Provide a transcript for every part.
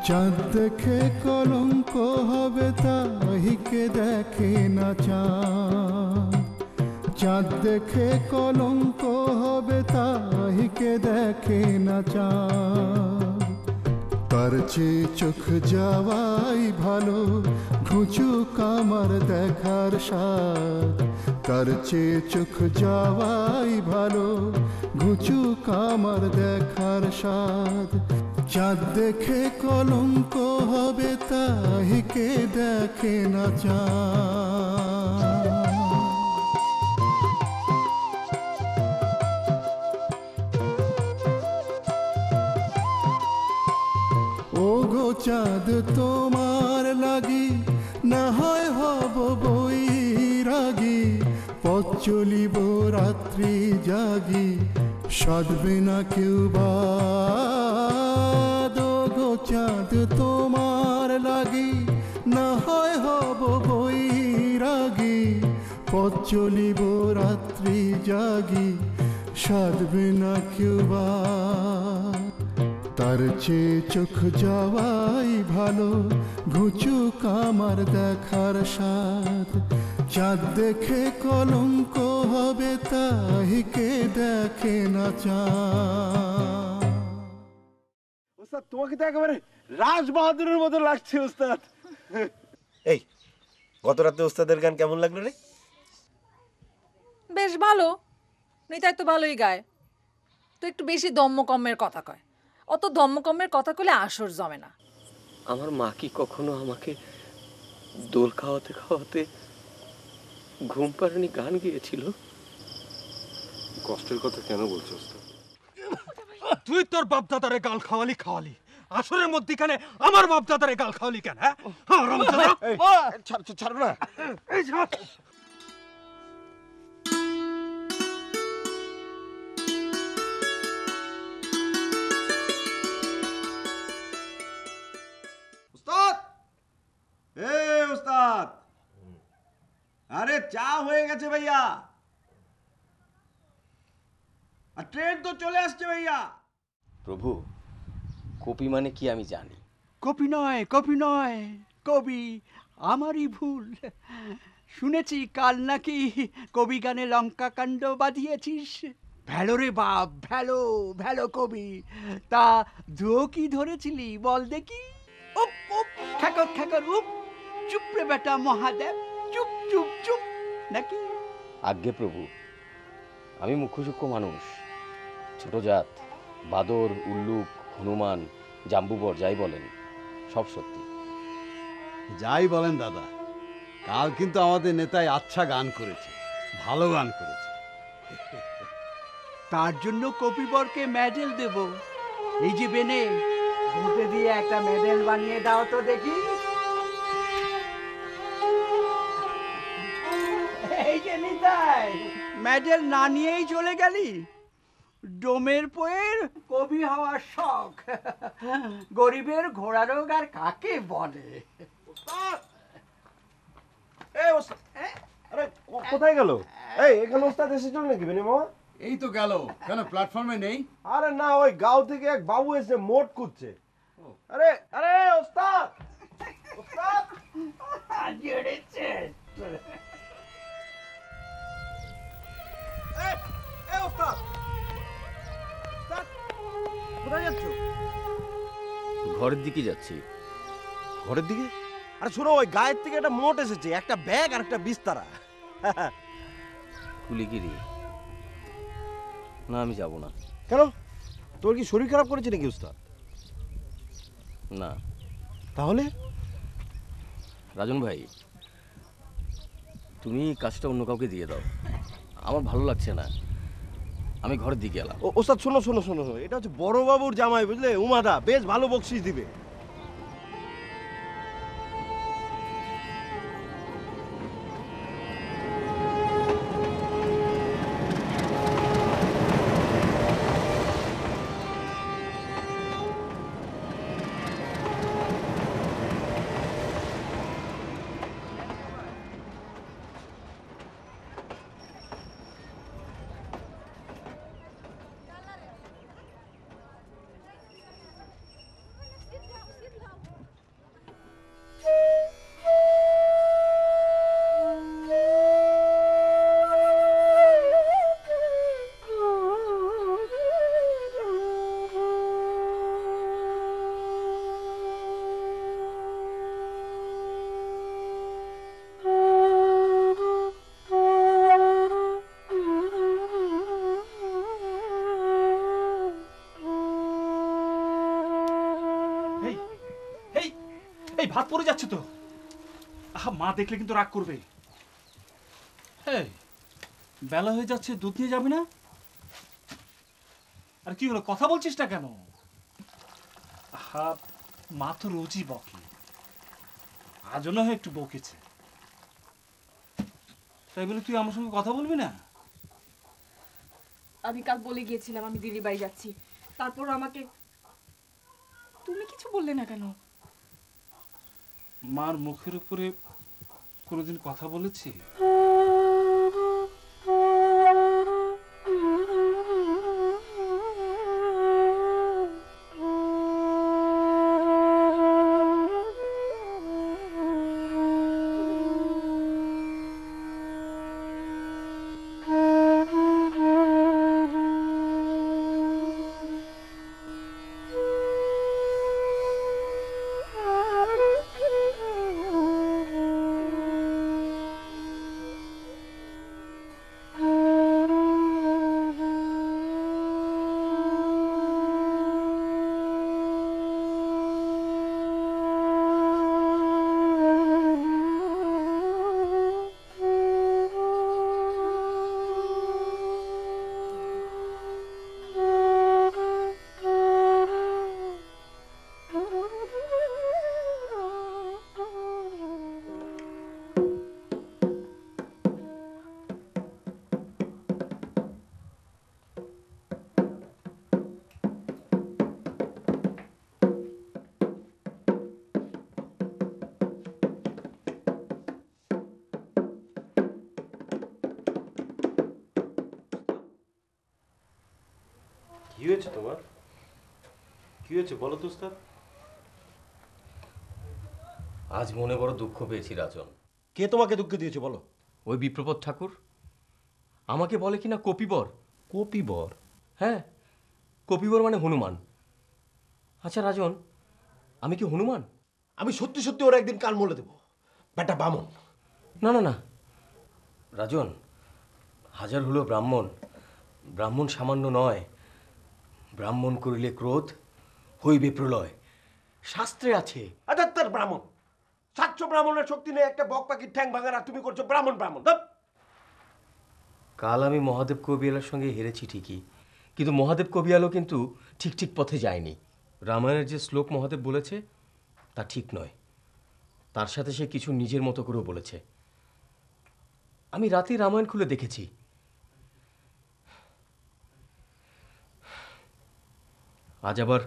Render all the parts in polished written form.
চাঁদ দেখে কলঙ্ক হবে তাহিকে দেখে না চাঁদ, চাঁদ দেখে কলঙ্ক হবে তাহিকে দেখে না চাঁদ। তার চেয়ে চোখ যাওয়াই ভালো ঘুচুক আমার দেখার স্বাদ, তার চেয়ে চোখ যাওয়াই ভালো ঘুচুক আমার দেখার স্বাদ। চাঁদ দেখে কলঙ্ক হবে তাহিকে দেখে না চাঁদ। ও গো চাঁদ তোমার লাগি না হয় হব বৈরাগী, পথ চলিব রাত্রি জাগি সাধবে না কেউ বাদ। ও গো চাঁদ তোমার লাগি না হয় হব বৈরাগী, পথ চলিব রাত্রি জাগি সাধবে না কেউ বাদ। তার চেয়ে চোখ যাওয়াই ভালো ঘুচুক আমার দেখার স্বাদ, চাঁদ দেখে কলঙ্ক হবে তাহিকে দেখে না চাঁদ। ওস্তাদ তোমাকে তো একেবারে রাজ বাহাদুরের মতো লাগছে ওস্তাদ। এই গত রাতে ওস্তাদের গান কেমন লাগলো রে? বেশ ভালো, নিতাই তো ভালোই গায়, তো একটু বেশি দম্মকম্মের কথা কয়। অত দম্মকম্মের কথা কইলে আসর জমে না। আমার মা কি কখনো আমাকে দোল খাওয়াতে খাওয়াতে ঘুম পাড়ানি গান গিয়েছিল? কষ্টের কথা কেন বলছো? তুই তোর বাপদাদারে গাল খাওয়ালি খাওয়ালি, আসরের মধ্যখানে আমার বাপদাদারে গাল খাওয়ালি কেন? হ্যাঁ ছাড়ো না। উস্তাদ, আরে চা হয়ে গেছে ভাইয়া, আর ট্রেন তো চলে আসছে ভাইয়া। প্রভু, কপি মানে কি আমি জানি। কপি নয়, কপি নয়, কবি। আমারই ভুল। শুনেছি কাল নাকি কবি গানে লঙ্কা কাণ্ড বাঁধিয়েছিস। ভ্যালো রে বাপ, ভ্যালো ভ্যালো কবি। তা ধুয়ো কি ধরেছিলি বল দেখি? উপ উপ খ্যাকর খ্যাকর উপ। চুপ রে বেটা মহাদেব, চুপ চুপ চুপ। নাকি? আজ্ঞে প্রভু, আমি মুখ্যসূক্ষ্ম মানুষ, ছোট জাত, বাদর, উল্লুক, হনুমান, জাম্বুবর যাই বলেন সব সত্যি। যাই বলেন দাদা, কাল কিন্তু আমাদের নেতাই আচ্ছা গান করেছে, ভালো গান করেছে। তার জন্য কপিবরকে মেডেল দেব। এই যে বেনে, ঘুঁটে দিয়ে একটা মেডেল বানিয়ে দাও তো দেখি। এই যে নিতাই, মেডেল না নিয়েই চলে গেলি। ডোমের পোয়ের কবি হওয়ার শখ, গরিবের ঘোড়া রোগ আর কাকে বলে? আরে কোথায় গেল? এই এখানে ওস্তাদ এসেছিল নাকি বেনি মামা? এই তো গেল। কেন প্ল্যাটফর্মে নেই? আরে না, ওই গাঁও থেকে এক বাবু এসে মোট খুঁজছে। আরে আরে ওস্তাদ, ওস্তাদ জড়েছে। ওস্তাদ, ওস্তাদ কোথায় যাচ্ছ? ঘরের দিকে যাচ্ছি। ঘরের দিকে? আরে শোনো, ওই গায়ের থেকে একটা মোট এসেছে, একটা ব্যাগ আর একটা বিস্তারা। কুলিগিরি না, আমি যাব না। কেন, তোর কি শরীর খারাপ করেছে নাকি উস্তাদ? না। তাহলে? রাজন ভাই, তুমি কাজটা অন্য কাউকে দিয়ে দাও, আমার ভালো লাগছে না। আমি ঘরের দিকে এলাম। ওস্তাদ শোনো শোনো শোনো, এটা হচ্ছে বড় বাবুর জামাই, বুঝলে? উমাদা বেশ ভালো বকশিশ দিবে। এই এই এই ভাত পড়ে যাচ্ছে তো। আহা, মা দেখলে কিন্তু রাগ করবে। এই বেলা হয়ে যাচ্ছে, দুধ নিয়ে যাবি না? আর কি হলো, কথা বলছিস না কেন? আহা, মা তো রোজই বকে, আজও না হয় একটু বকেছে। তাই বলে তুই আমার সঙ্গে কথা বলবি না? আমি কাল বলে গিয়েছিলাম আমি দিদির বাড়ি যাচ্ছি, তারপর আমাকে তুমি কিছু বললে না কেন? মার মুখের উপরে কোনোদিন কথা বলেছি? কি হয়েছে তোমার? কি হয়েছে বলো তো উস্তাদ। আজ মনে বড় দুঃখ পেয়েছি রাজন। কে তোমাকে দুঃখ দিয়েছে বলো? ওই বিপ্রপদ ঠাকুর আমাকে বলে কিনা কপিবর। কপিবর? হ্যাঁ, কপিবর মানে হনুমান। আচ্ছা রাজন, আমি কি হনুমান? আমি সত্যি সত্যি ওর একদিন কাল মলে দেবো, বেটা বামন। না না না রাজন, হাজার হলো ব্রাহ্মণ, ব্রাহ্মণ সামান্য নয়। ব্রাহ্মণ করিলে ক্রোধ, হইবে প্রলয়, শাস্ত্রে আছে। আচ্ছা তার ব্রাহ্মণ, 700 ব্রাহ্মণের শক্তি নেই একটা বক পাখির ঠ্যাং ভাঙার, আর তুমি করছো ব্রাহ্মণ ব্রাহ্মণ। কাল আমি মহাদেব কবিয়ালের সঙ্গে হেরেছি ঠিকই, কিন্তু মহাদেব কবিয়ালও কিন্তু ঠিক ঠিক পথে যায়নি। রামায়ণের যে শ্লোক মহাদেব বলেছে তা ঠিক নয়, তার সাথে সে কিছু নিজের মতো করেও বলেছে। আমি রাতে রামায়ণ খুলে দেখেছি। আজ আবার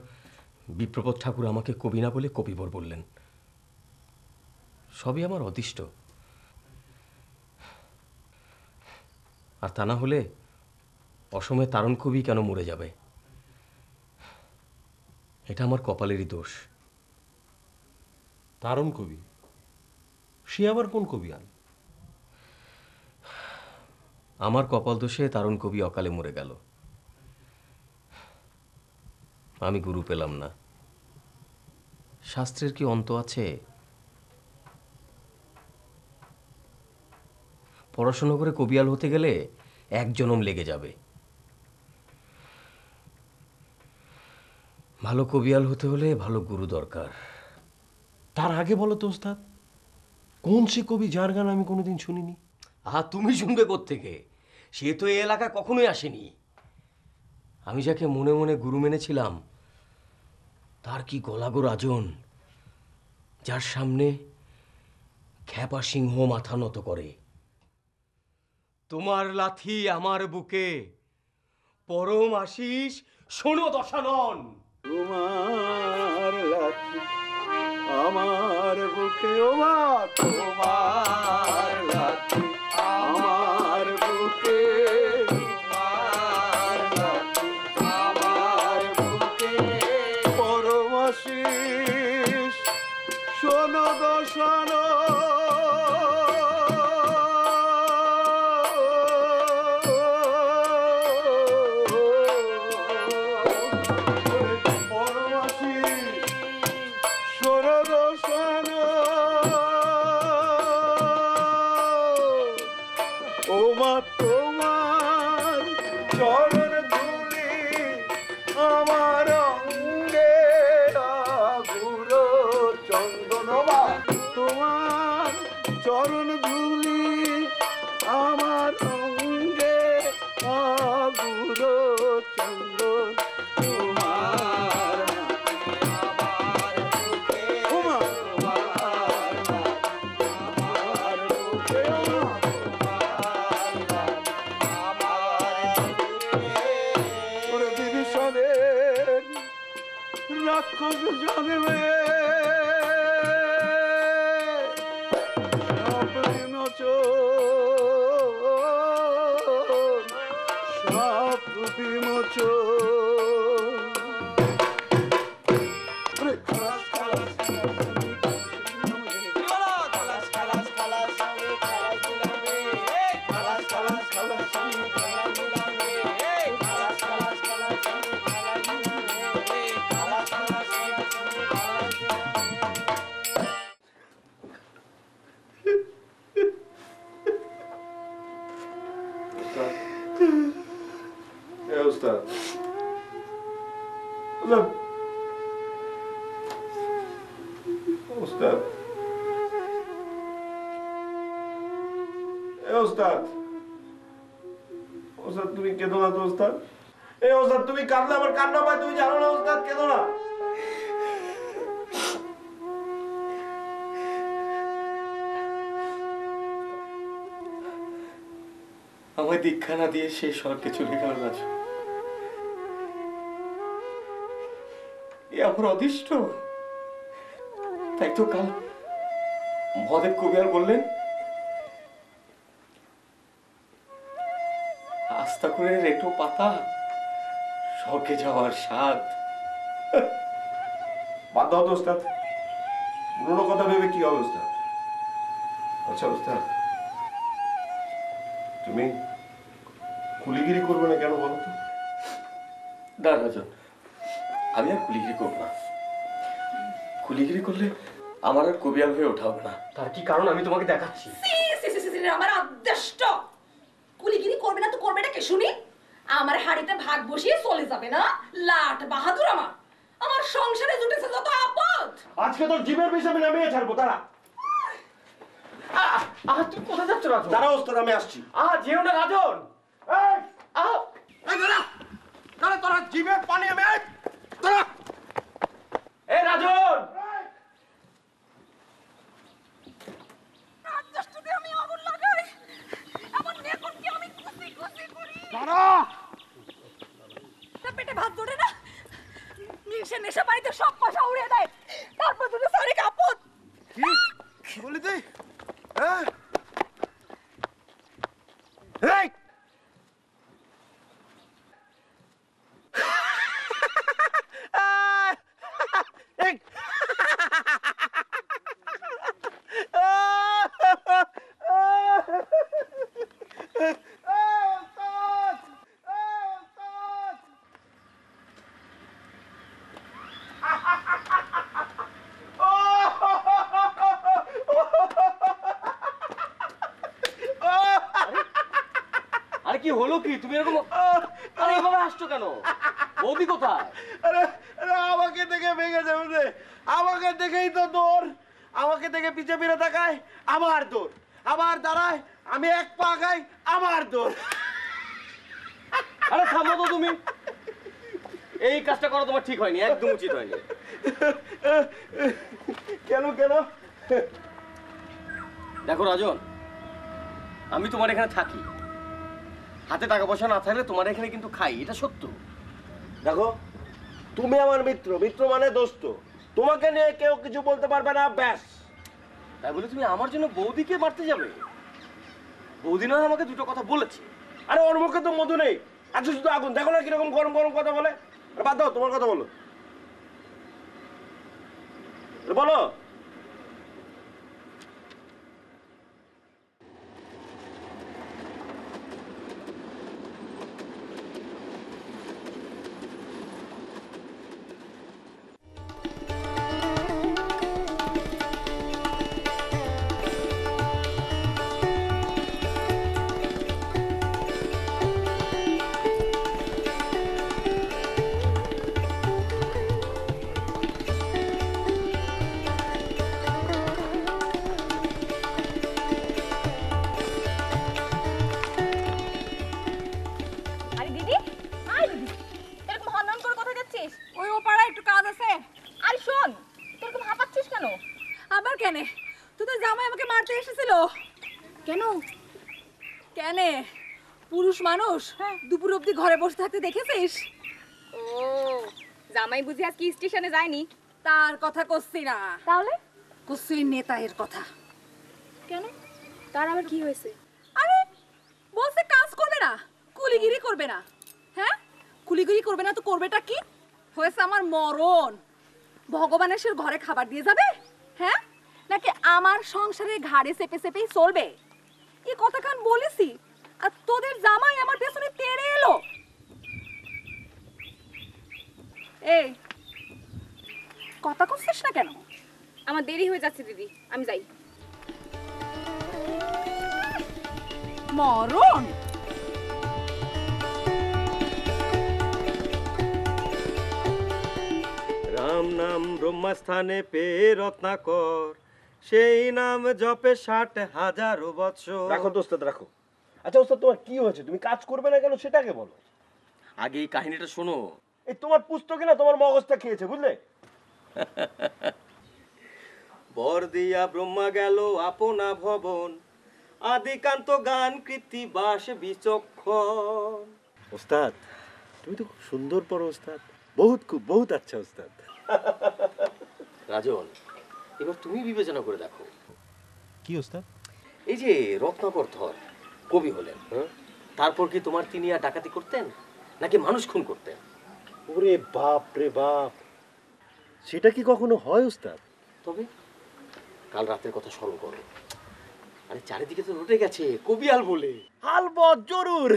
বিপ্রপদ ঠাকুর আমাকে কবি না বলে কপিবর বললেন। সবই আমার অদিষ্ট। আর তা না হলে অসময়ে তারণ কবি কেন মরে যাবে? এটা আমার কপালেরই দোষ। তারণ কবি? সে আবার কোন কবি? আমার কপাল দোষে তারণ কবি অকালে মরে গেল। আমি গুরু পেলাম না। শাস্ত্রের কি অন্ত আছে? পড়াশোনা করে কবিয়াল হতে গেলে 1 জনম লেগে যাবে। ভালো কবিয়াল হতে হলে ভালো গুরু দরকার। তার আগে বলো তো ওস্তাদ, কোন সে কবি যার গান আমি কোনোদিন শুনিনি? আহা, তুমি শুনবে কোত্থেকে? সে তো এই এলাকা কখনোই আসেনি। আমি যাকে মনে মনে গুরু মেনেছিলাম তার কি গলাগো রাজন, যার সামনে খ্যাপা সিংহ মাথা নত করে। তোমার লাথি আমার বুকে, পরম আশিস শোনো দশানন। তোমার লাথি আমার বুকে, ও মা তোমার লাথি আমার বুকে, তোমার লাথি আমার বুকে, পরম আশিস শোনো দশানন। রাক্ষস জন্মে সাপ বিমোচন ওস্তাদ ওস্তাদ ওস্তাদ ওস্তাদ তুমি কেঁদো না তো ওস্তাদ। ওস্তাদ তুমি কাঁদলে আমার কান্না পায়, তুমি জানো না ওস্তাদ, কেঁদো না। আমায় দীক্ষা না দিয়ে সেই স্বর্গে চলে গেল রাজু। এ আমার অদৃষ্ট। তাই তো কাল মহাদেব কবিয়ার বললেন, আস্থা করে রেটো পাতা স্বর্গে যাওয়ার স্বাদ। বাদ দাও তো ওস্তাদ, পুরোনো কথা ভেবে কি হবে ওস্তাদ? আচ্ছা ওস্তাদ, তুমি কুলিগিরি করবে না কেন বলো তো? না রাজন, আমি আর কুলিগিরি করবো না। কুলিগিরি করলে আমার আর কবিয়াল হয়ে ওঠা হবে না। তার কি কারণ আমি তোমাকে দেখাচ্ছি। আমার আদেষ্ট কুলিগিরি করবে না তো করবেটা কে শুনি? আমার হাড়িতে ভাগ বসিয়ে চলে যাবে না লাট বাহাদুর। আমার সংসারে জুটেছে যত আপদ। আজকে তোর জীবের বিষয় আমি নামিয়ে ছাড়বো, তারা। তুই কোথায় যাচ্ছ রাজন? তারা ওস্তাদ, আমি আসছি। যেও না রাজন। তোরা জীবের পানি আমি রাজন, আমি আগুন লাগাই, আমার নেকনকে আমি কুচি কুচি করি। তার পেটে ভাত ধরে না, নিশে নেশা পানিতে সব পয়সা উড়িয়ে দেয়, তারপর দুটো সারি কাপড়। কি বলি তুই? আরে কি হলো কি? তুমি এরকম আরে এভাবে আসছো কেন? বৌদি কোথায়? আরে আরে আমাকে দেখে ভেঙে যাবে রে। আমাকে দেখেই তো দৌড়, আমাকে দেখে পিছে ফিরে তাকায়, আমার দৌড়, আবার দাঁড়ায়, আমি এক পা গাই, আমার দৌড়। আরে থামো তো তুমি, এই কাজটা করা তোমার ঠিক হয়নি, একদম উচিত হয়নি। কেন কেন? দেখো রাজন, আমি তোমার এখানে থাকি, হাতে টাকা পয়সা না থাকলে তোমার এখানে কিন্তু খাই, এটা সত্য। দেখো, তুমি আমার মিত্র, মিত্র মানে দোস্ত, তোমাকে নিয়ে কেউ কিছু বলতে পারবে না, ব্যাস। তাই বলে তুমি আমার জন্য বৌদিকে মারতে যাবে? বৌদি নয় আমাকে দুটো কথা বলেছে। আরে ওর মুখে তো মধু নেই, আচ্ছা শুধু আগুন। দেখো না কিরকম গরম গরম কথা বলে। বাদ দাও, তোমার কথা বলো, বলো। কেন? তুই তো জামাই আমাকে মারতে এসেছিল কেন? কেন পুরুষ মানুষ দুপুর অবধি ঘরে বসে থাকতে দেখেছিস? ও জামাই বুঝি আজকে স্টেশনে যায়নি? তার কথা করছি না, তাহলে করছি নেতায়ের কথা। কেন? তার আবার কি হয়েছে? আরে বলছে কাজ করবে না, কুলিগিরি করবে না। হ্যাঁ, কুলিগিরি করবে না তো করবেটা কি? হয়েছে আমার মরণ। ভগবানের সে ঘরে খাবার দিয়ে যাবে? হ্যাঁ, নাকি আমার সংসারে ঘাড়ে চেপে চেপেই চলবে? এই কথা কান বলেছি, আর তোদের জামাই আমার পেছনে তেড়ে এলো। এই কথা করছিস না কেন? আমার দেরি হয়ে যাচ্ছে দিদি, আমি যাই। মরণ। রাম নাম ব্রহ্মস্থানে পেয়ে রত্নাকর, সেই নাম জপে 60,000 বৎসর। রাখো তো ওস্তাদ, রাখো। আচ্ছা ওস্তাদ, তোমার কি হয়েছে? তুমি কাজ করবে না কেন সেটাকে বলো। আগে এই কাহিনীটা শোনো। এই তোমার পুস্তকে না তোমার মগজটা খেয়েছে, বুঝলে? বর দিয়া ব্রহ্মা গেল আপনা ভবন, আদিকান্ত গান কৃতি বাস বিচক্ষণ। ওস্তাদ, তুমি তো খুব সুন্দর পড়ো ওস্তাদ। বহুত আচ্ছা ওস্তাদ। রাজন, এবার তুমি বিবেচনা করে দেখো। কি ওস্তাদ? এই যে রত্নাকর ধর কবি হলেন, তারপর কি তোমার তিনি আর ডাকাতি করতেন নাকি মানুষ খুন করতেন? ওরে বাপ রে বাপ, সেটা কি কখনো হয় ওস্তাদ? তবে কাল রাতের কথা স্মরণ করো। আরে চারিদিকে তো রটে গেছে কবি আল বলে। আলবৎ জরুর।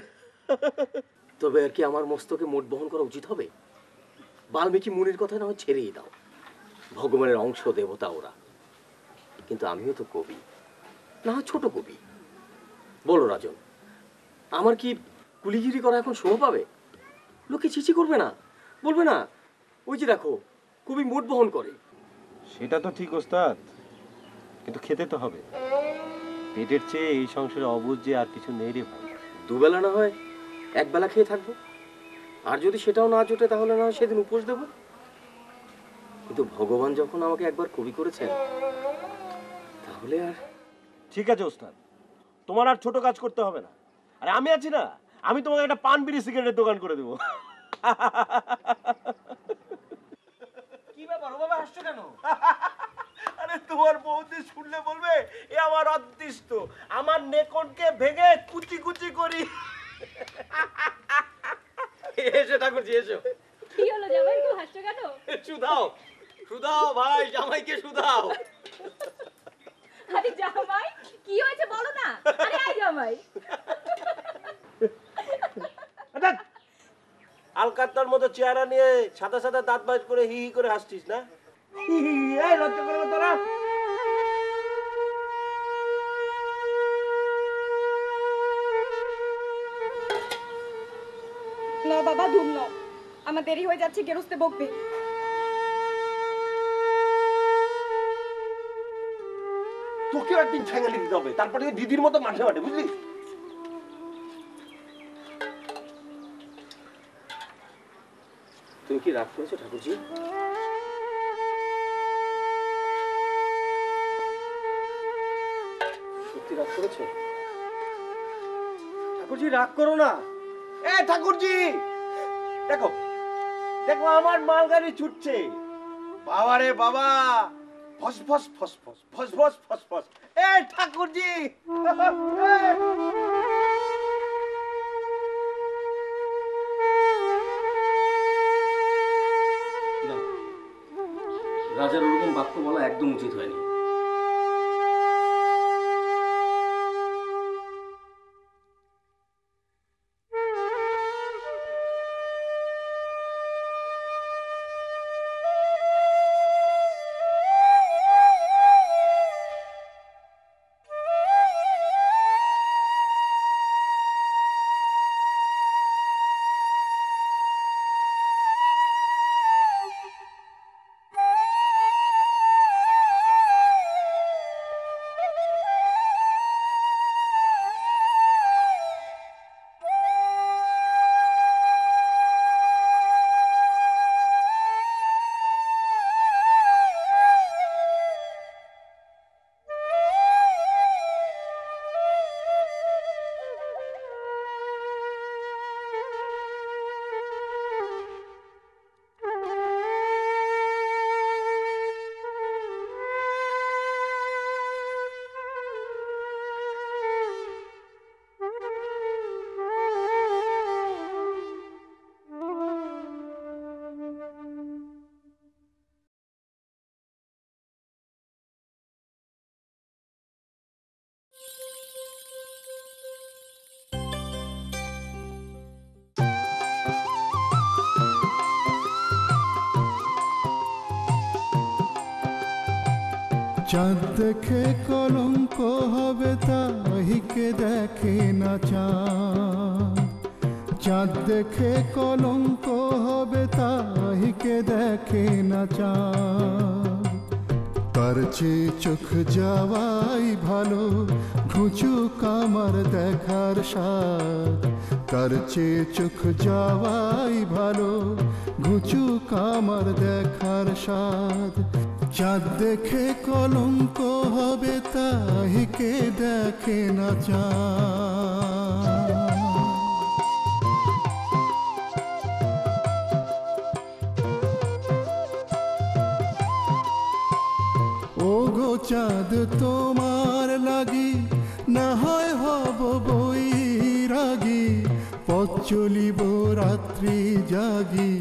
তবে আর কি আমার মস্তকে মোট বহন করা উচিত হবে? বাল্মীকি মুনির কথা না হয় ছেড়েই দাও, ভগবানের অংশ দেবতা ওরা, কিন্তু আমিও তো কবি, না হয় ছোট কবি। বলো রাজন, আমার কি কুলিগিরি করা এখন শোভা পাবে? লোকে চিচি করবে না, বলবে না ওই যে দেখো কবি মোট বহন করে? সেটা তো ঠিক ওস্তাদ, কিন্তু খেতে তো হবে। পেটের চেয়ে এই সংসারে অবুঝ যে আর কিছু নেই রে ভাই। দুবেলা না হয় একবেলা খেয়ে থাকবো, আর যদি সেটাও না জোটে তাহলে না হয় সেদিন উপোস দেব। কিন্তু ভগবান যখন আমাকে একবার কবি করেছেন, তাহলে আর। ঠিক আছে ওস্তাদ, তোমার আর ছোট কাজ করতে হবে না। আরে আমি আছি না, আমি তোমাকে একটা পান বিড়ি সিগারেটের দোকান করে দেবো। কি ব্যাপার, ওভাবে হাসছো কেন? আরে তোমার বৌদি শুনলে বলবে এ আমার অদৃষ্ট, আমার নেকনকে ভেঙে কুচি কুচি করি। এসো ঠাকুরজি এসো। কি হলো জামাই, একটু হাসছো কেন? সুদাও সুদাও ভাই, জামাইকে সুদাও। আরে জামাই কি হয়েছে বলো না। আরে আই জামাই। আলকাত্তার মতো চেহারা নিয়ে সাদা সাদা দাঁত বাজ করে হি হি করে হাসছিস না? এই লজ্জা করে না তোরা? না বাবা, ধুম নাও, আমার দেরি হয়ে যাচ্ছে, গেরস্তে বকবে। তোকেও একদিন ঠ্যাঙালি দিতে হবে, তারপরে দিদির মতো মাঠে মাঠে, বুঝলি? তুমি কি রাগ করেছো ঠাকুরজি? সত্যি রাগ করেছো? ঠাকুরজি রাগ করো না। এ ঠাকুরজি, দেখো দেখো আমার মালগাড়ি ছুটছে। বাবা রে বাবা, ফস ফস ফস ফস ফস ফস ফস ফস। এ ঠাকুরজি, না, রাজার ওরকম বাক্য বলা একদম উচিত হয়নি। চাঁদ দেখে কলঙ্ক হবে তাহিকে দেখে না চাঁদ, চাঁদ দেখে কলঙ্ক হবে তাহিকে দেখে না চাঁদ। তার চেয়ে চোখ যাওয়াই ভালো ঘুচুক আমার দেখার স্বাদ, তার চেয়ে চোখ যাওয়াই ভালো ঘুচুক আমার দেখার স্বাদ। চাঁদ দেখে কলঙ্ক হবে তাহিকে দেখে না চাঁদ। ও গো চাঁদ তোমার লাগি না হয় হব বৈরাগী, পথ চলিব রাত্রি জাগি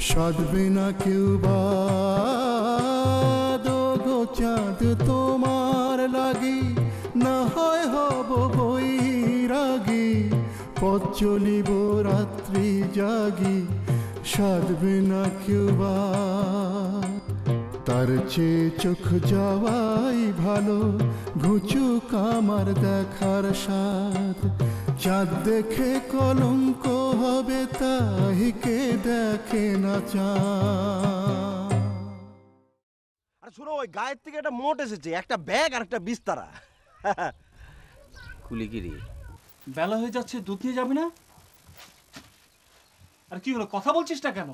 সাধবে না কেউ বাদ। ও গো চাঁদ তোমার লাগি না হয় হব বৈরাগী, পথ চলিব রাত্রি জাগি সাধবে না কেউ বাদ। তার চেয়ে চোখ যাওয়াই ভালো ঘুচুক আমার দেখার স্বাদ, চাঁদ দেখে কলঙ্ক হবে তাহিকে দেখে না চাঁদ। আর শোনো, ওই গায়ের থেকে একটা মোট এসেছে, একটা ব্যাগ আর একটা বিস্তারা। কুলিগিরি, বেলা হয়ে যাচ্ছে, দুধ নিয়ে যাবি না? আর কি হলো, কথা বলছিস না কেন?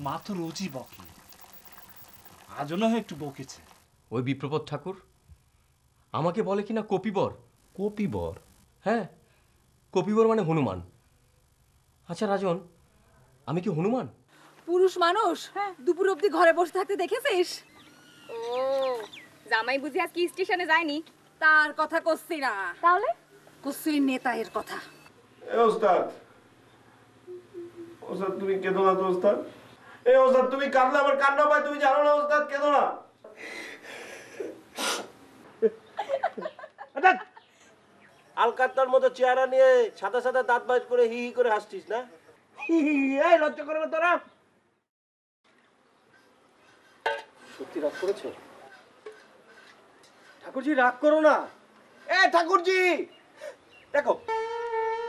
মা তো রোজই বকে, আজও না হয় একটু বকেছে। ওই বিপ্রপদ ঠাকুর আমাকে বলে কিনা কপিবর। কপিবর? হ্যাঁ, কপিবর মানে হনুমান। আচ্ছা রাজন, আমি কি হনুমান? পুরুষ মানুষ দুপুর অবধি ঘরে বসে থাকতে দেখেছিস? ও, জামাই বুঝি আজকে স্টেশনে যায়নি? তার কথা কচ্ছি না, তাহলে কচ্ছি নেতায়ের কথা। এ ওস্তাদ, ওস্তাদ তুমি কেঁদো না তো ওস্তাদ। এ ওস্তাদ, তুমি কাঁদলে আমার কান্না পায়, তুমি জানো না ওস্তাদ, কেঁদো না। আলকাত্তার মতো চেহারা নিয়ে সাদা সাদা দাঁত বাইর করে হি হি করে হাসছিস না? এই লজ্জা করে না তোরা? সত্যি রাগ করেছো? ঠাকুরজি রাগ করো না। এ ঠাকুরজি, দেখো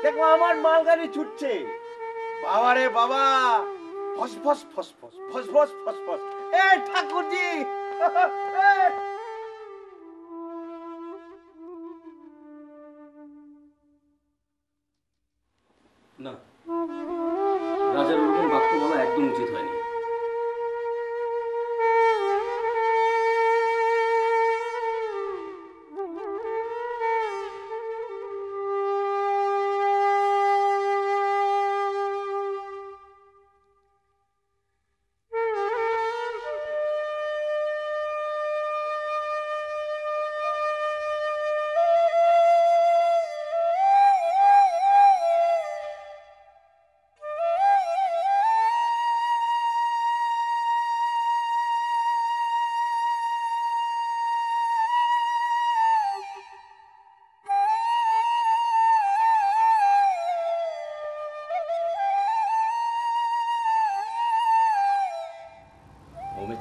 দেখো আমার মালগাড়ি ছুটছে। বাবারে বাবা, ফস ফস ফস ফস ফস ফস ফস ফস। এ ঠাকুরজি, না, রাজার ওরকম বাক্য বলা একদম উচিত হয়নি।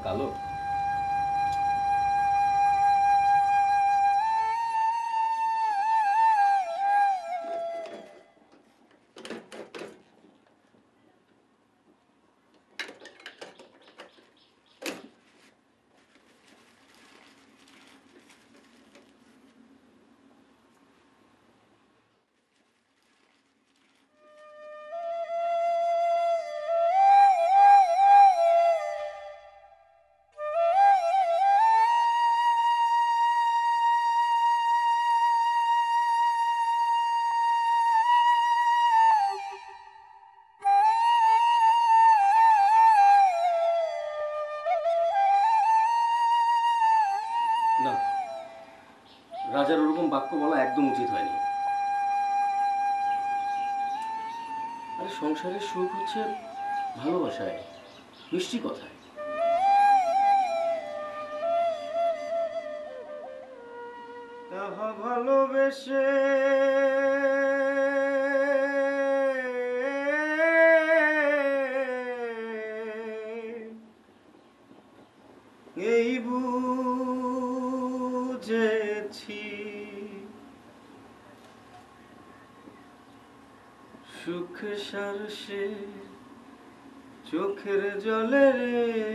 কালো না, রাজার ওরকম বাক্য বলা একদম উচিত হয়নি। আরে সংসারের সুখ হচ্ছে ভালোবাসায়, মিষ্টি কথায়। তাহা ভালোবেসে এই বুঝেছি সুখ সারসে চোখের জলে রে